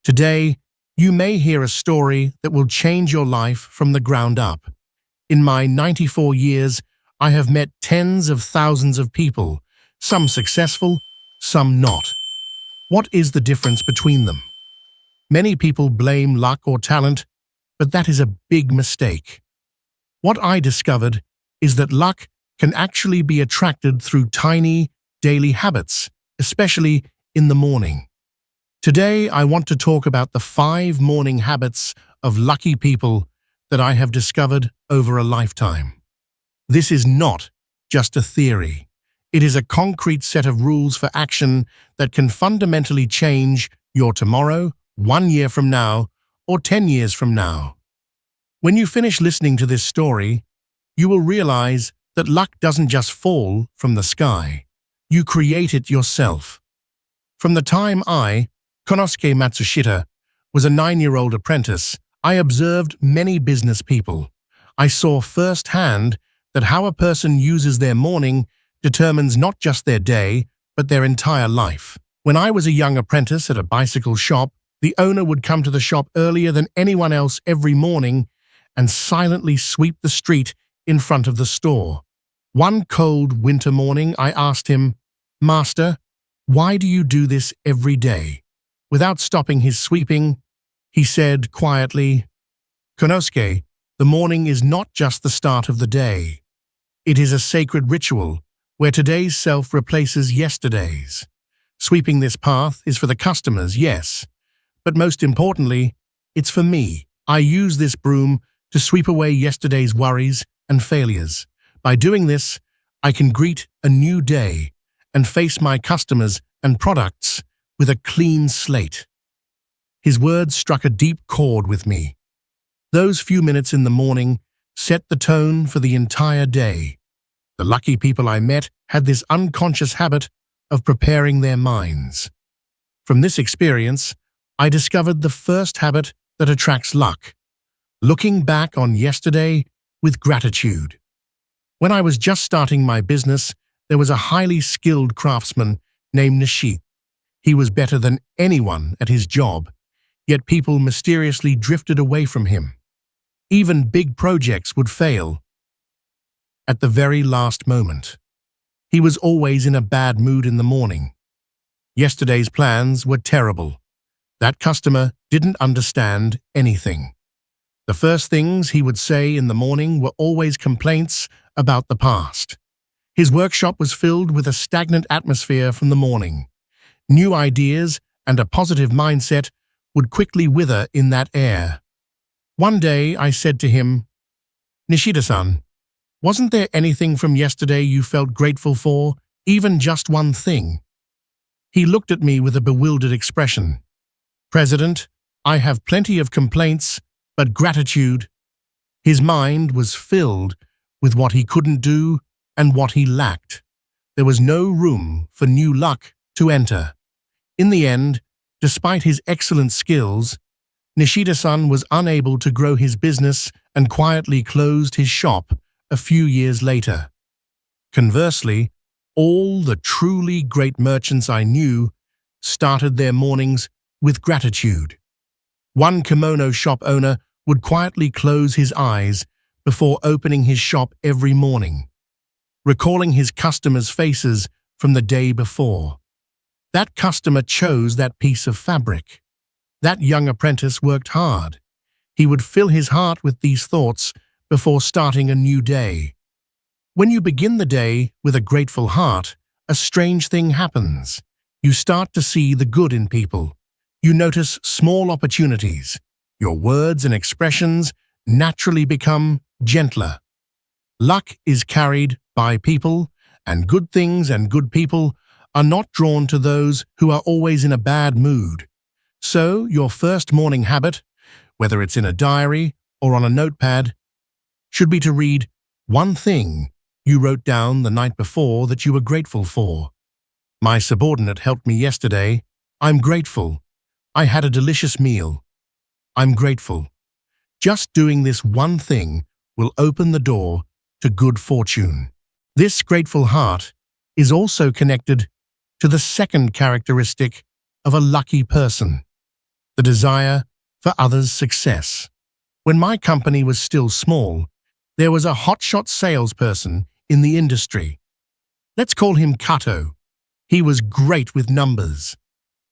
Today, you may hear a story that will change your life from the ground up. In my 94 years, I have met tens of thousands of people, some successful, some not. What is the difference between them? Many people blame luck or talent, but that is a big mistake. What I discovered is that luck can actually be attracted through tiny, daily habits, especially in the morning. Today, I want to talk about the 5 morning habits of lucky people that I have discovered over a lifetime. This is not just a theory. It is a concrete set of rules for action that can fundamentally change your tomorrow, 1 year from now, or 10 years from now. When you finish listening to this story, you will realize that luck doesn't just fall from the sky. You create it yourself. From the time Konosuke Matsushita, was a 9-year-old apprentice, I observed many business people. I saw firsthand that how a person uses their morning determines not just their day, but their entire life. When I was a young apprentice at a bicycle shop, the owner would come to the shop earlier than anyone else every morning and silently sweep the street in front of the store. One cold winter morning, I asked him, "Master, why do you do this every day?" Without stopping his sweeping, he said quietly, "Konosuke, the morning is not just the start of the day. It is a sacred ritual where today's self replaces yesterday's. Sweeping this path is for the customers, yes, but most importantly, it's for me. I use this broom to sweep away yesterday's worries and failures. By doing this, I can greet a new day and face my customers and products with a clean slate." His words struck a deep chord with me. Those few minutes in the morning set the tone for the entire day. The lucky people I met had this unconscious habit of preparing their minds. From this experience, I discovered the first habit that attracts luck: looking back on yesterday with gratitude. When I was just starting my business, there was a highly skilled craftsman named Nishit. He was better than anyone at his job, yet people mysteriously drifted away from him. Even big projects would fail at the very last moment. He was always in a bad mood in the morning. Yesterday's plans were terrible. That customer didn't understand anything. The first things he would say in the morning were always complaints about the past. His workshop was filled with a stagnant atmosphere from the morning. New ideas and a positive mindset would quickly wither in that air. One day I said to him, "Nishida-san, wasn't there anything from yesterday you felt grateful for, even just one thing?" He looked at me with a bewildered expression. "President, I have plenty of complaints, but gratitude." His mind was filled with what he couldn't do and what he lacked. There was no room for new luck to enter. In the end, despite his excellent skills, Nishida-san was unable to grow his business and quietly closed his shop a few years later. Conversely, all the truly great merchants I knew started their mornings with gratitude. One kimono shop owner would quietly close his eyes before opening his shop every morning, recalling his customers' faces from the day before. That customer chose that piece of fabric. That young apprentice worked hard. He would fill his heart with these thoughts before starting a new day. When you begin the day with a grateful heart, a strange thing happens. You start to see the good in people. You notice small opportunities. Your words and expressions naturally become gentler. Luck is carried by people, and good things and good people are not drawn to those who are always in a bad mood. So, your first morning habit, whether it's in a diary or on a notepad, should be to read one thing you wrote down the night before that you were grateful for. "My subordinate helped me yesterday. I'm grateful. I had a delicious meal. I'm grateful." Just doing this one thing will open the door to good fortune. This grateful heart is also connected to the second characteristic of a lucky person: the desire for others' success. When my company was still small, there was a hotshot salesperson in the industry. Let's call him Kato. He was great with numbers.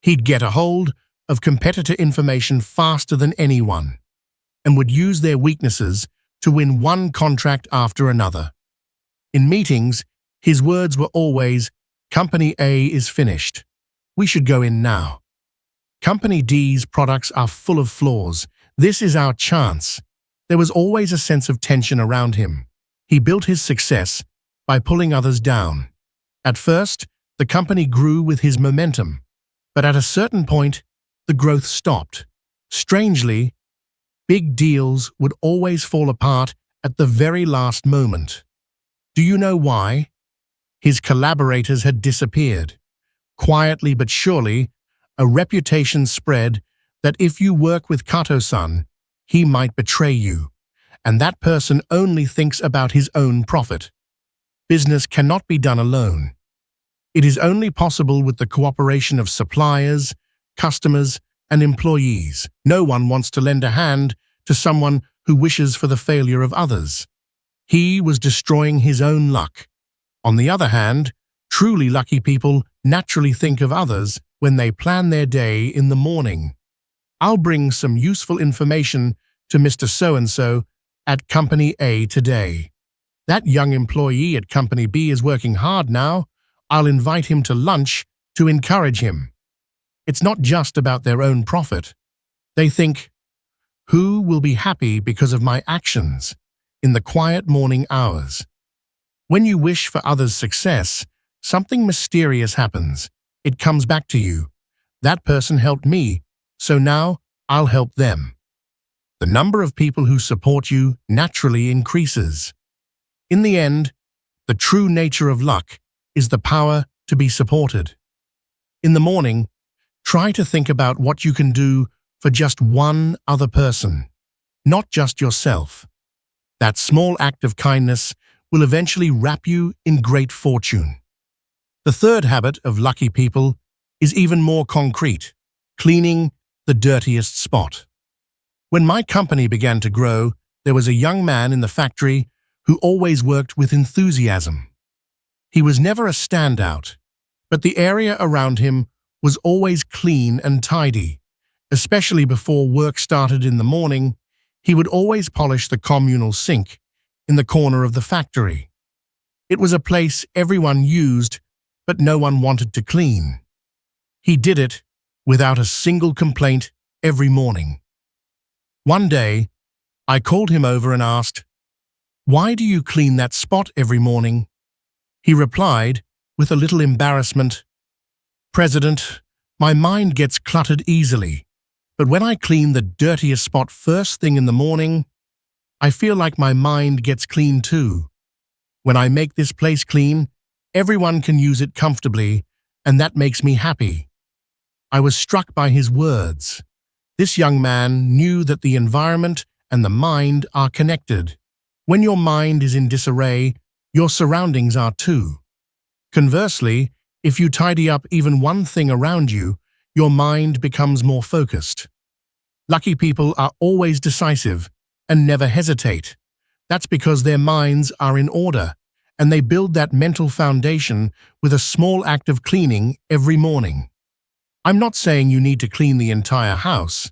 He'd get a hold of competitor information faster than anyone and would use their weaknesses to win one contract after another. In meetings, his words were always, "Company A is finished. We should go in now. Company D's products are full of flaws. This is our chance." There was always a sense of tension around him. He built his success by pulling others down. At first, the company grew with his momentum, but at a certain point, the growth stopped. Strangely, big deals would always fall apart at the very last moment. Do you know why? His collaborators had disappeared. Quietly but surely, a reputation spread that if you work with Kato-san, he might betray you, and that person only thinks about his own profit. Business cannot be done alone. It is only possible with the cooperation of suppliers, customers, and employees. No one wants to lend a hand to someone who wishes for the failure of others. He was destroying his own luck. On the other hand, truly lucky people naturally think of others when they plan their day in the morning. I'll bring some useful information to Mr. So-and-so at Company A today. That young employee at Company B is working hard now. I'll invite him to lunch to encourage him. It's not just about their own profit. They think, who will be happy because of my actions in the quiet morning hours? When you wish for others' success, something mysterious happens. It comes back to you. That person helped me, so now I'll help them. The number of people who support you naturally increases. In the end, the true nature of luck is the power to be supported. In the morning, try to think about what you can do for just one other person, not just yourself. That small act of kindness will eventually wrap you in great fortune. The third habit of lucky people is even more concrete: cleaning the dirtiest spot. When my company began to grow, there was a young man in the factory who always worked with enthusiasm. He was never a standout, but the area around him was always clean and tidy. Especially before work started in the morning, he would always polish the communal sink in the corner of the factory. It was a place everyone used, but no one wanted to clean. He did it without a single complaint every morning. One day, I called him over and asked, "Why do you clean that spot every morning?" He replied, with a little embarrassment, "President, my mind gets cluttered easily, but when I clean the dirtiest spot first thing in the morning, I feel like my mind gets clean too. When I make this place clean, everyone can use it comfortably, and that makes me happy." I was struck by his words. This young man knew that the environment and the mind are connected. When your mind is in disarray, your surroundings are too. Conversely, if you tidy up even one thing around you, your mind becomes more focused. Lucky people are always decisive and never hesitate. That's because their minds are in order, and they build that mental foundation with a small act of cleaning every morning. I'm not saying you need to clean the entire house.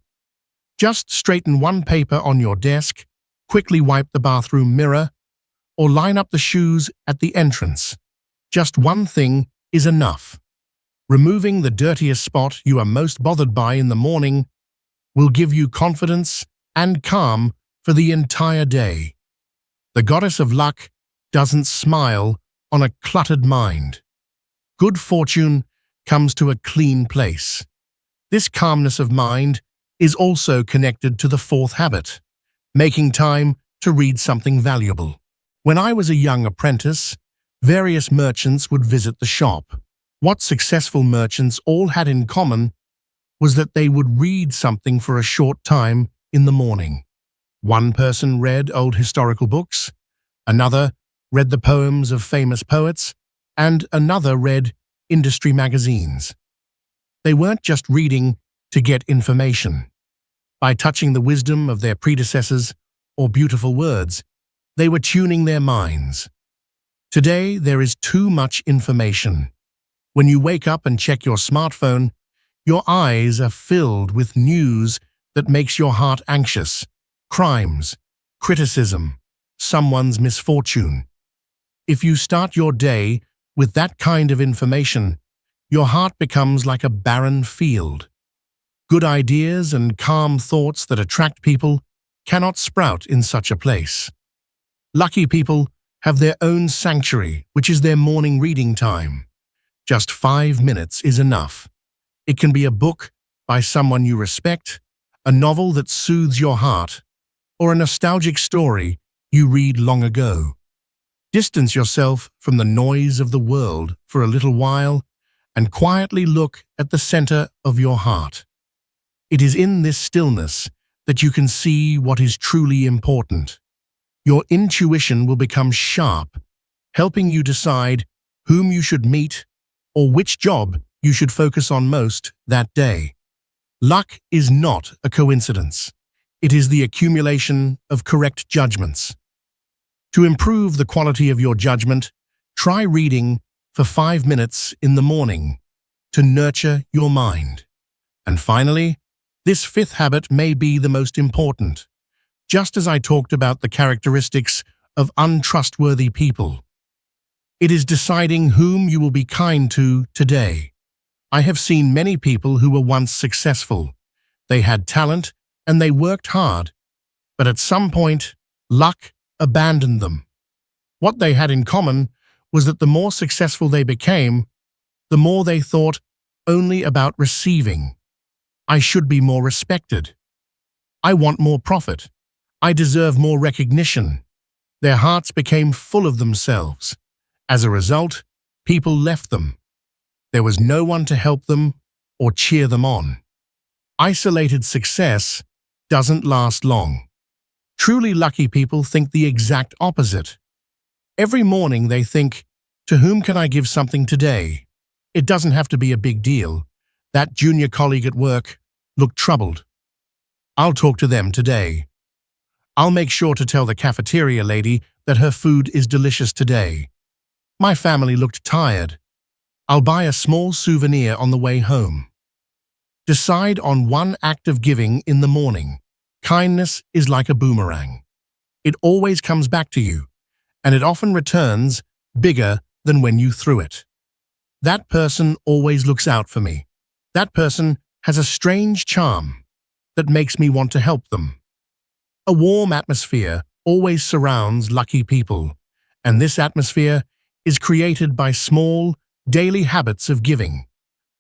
Just straighten one paper on your desk, quickly wipe the bathroom mirror, or line up the shoes at the entrance. Just one thing is enough. Removing the dirtiest spot you are most bothered by in the morning will give you confidence and calm for the entire day. The goddess of luck doesn't smile on a cluttered mind. Good fortune comes to a clean place. This calmness of mind is also connected to the fourth habit: making time to read something valuable. When I was a young apprentice, various merchants would visit the shop. What successful merchants all had in common was that they would read something for a short time in the morning. One person read old historical books, another read the poems of famous poets, and another read industry magazines. They weren't just reading to get information. by touching the wisdom of their predecessors or beautiful words. They were tuning their minds. Today, there is too much information. When you wake up and check your smartphone, your eyes are filled with news that makes your heart anxious. Crimes, criticism, someone's misfortune. If you start your day with that kind of information, your heart becomes like a barren field. Good ideas and calm thoughts that attract people cannot sprout in such a place. Lucky people have their own sanctuary, which is their morning reading time. Just 5 minutes is enough. It can be a book by someone you respect, a novel that soothes your heart, or a nostalgic story you read long ago. Distance yourself from the noise of the world for a little while and quietly look at the center of your heart. It is in this stillness that you can see what is truly important. Your intuition will become sharp, helping you decide whom you should meet or which job you should focus on most that day. Luck is not a coincidence. It is the accumulation of correct judgments. To improve the quality of your judgment, try reading for 5 minutes in the morning to nurture your mind. And finally, this fifth habit may be the most important. Just as I talked about the characteristics of untrustworthy people, it is deciding whom you will be kind to today. I have seen many people who were once successful. They had talent and they worked hard, but at some point, luck abandoned them. What they had in common was that the more successful they became, the more they thought only about receiving. I should be more respected. I want more profit. I deserve more recognition. Their hearts became full of themselves. As a result, people left them. There was no one to help them or cheer them on. Isolated success doesn't last long. Truly lucky people think the exact opposite. Every morning they think, to whom can I give something today? It doesn't have to be a big deal. That junior colleague at work looked troubled. I'll talk to them today. I'll make sure to tell the cafeteria lady that her food is delicious today. My family looked tired. I'll buy a small souvenir on the way home. Decide on one act of giving in the morning. Kindness is like a boomerang. It always comes back to you, and it often returns bigger than when you threw it. That person always looks out for me. That person has a strange charm that makes me want to help them. A warm atmosphere always surrounds lucky people, and this atmosphere is created by small, daily habits of giving.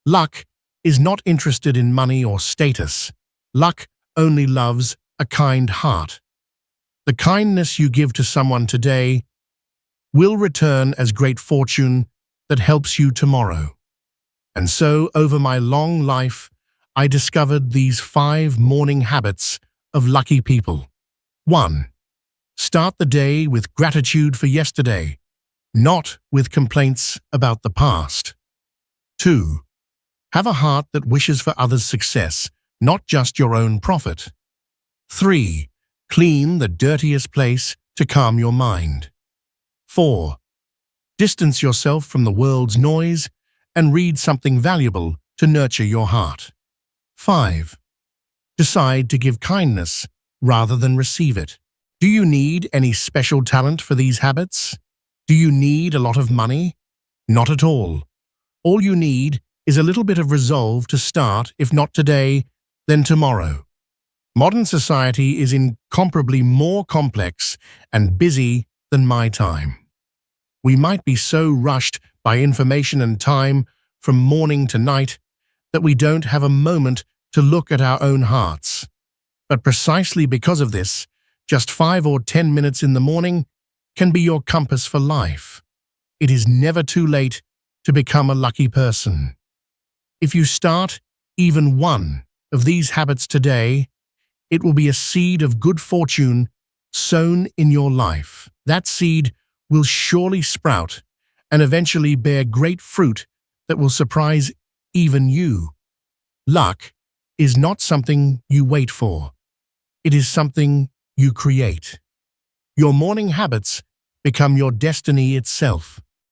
Luck is not interested in money or status. Luck only loves a kind heart. The kindness you give to someone today will return as great fortune that helps you tomorrow. And so, over my long life, I discovered these 5 morning habits of lucky people. 1. Start the day with gratitude for yesterday, not with complaints about the past. 2. Have a heart that wishes for others' success, not just your own profit. 3. Clean the dirtiest place to calm your mind. 4. Distance yourself from the world's noise and read something valuable to nurture your heart. 5. Decide to give kindness rather than receive it. Do you need any special talent for these habits? Do you need a lot of money? Not at all. All you need is a little bit of resolve to start, if not today, then tomorrow. Modern society is incomparably more complex and busy than my time. We might be so rushed by information and time from morning to night that we don't have a moment to look at our own hearts. But precisely because of this, just 5 or 10 minutes in the morning can be your compass for life. It is never too late to become a lucky person. If you start even one of these habits today, it will be a seed of good fortune sown in your life. That seed will surely sprout and eventually bear great fruit that will surprise even you. Luck is not something you wait for. It is something you create. Your morning habits become your destiny itself.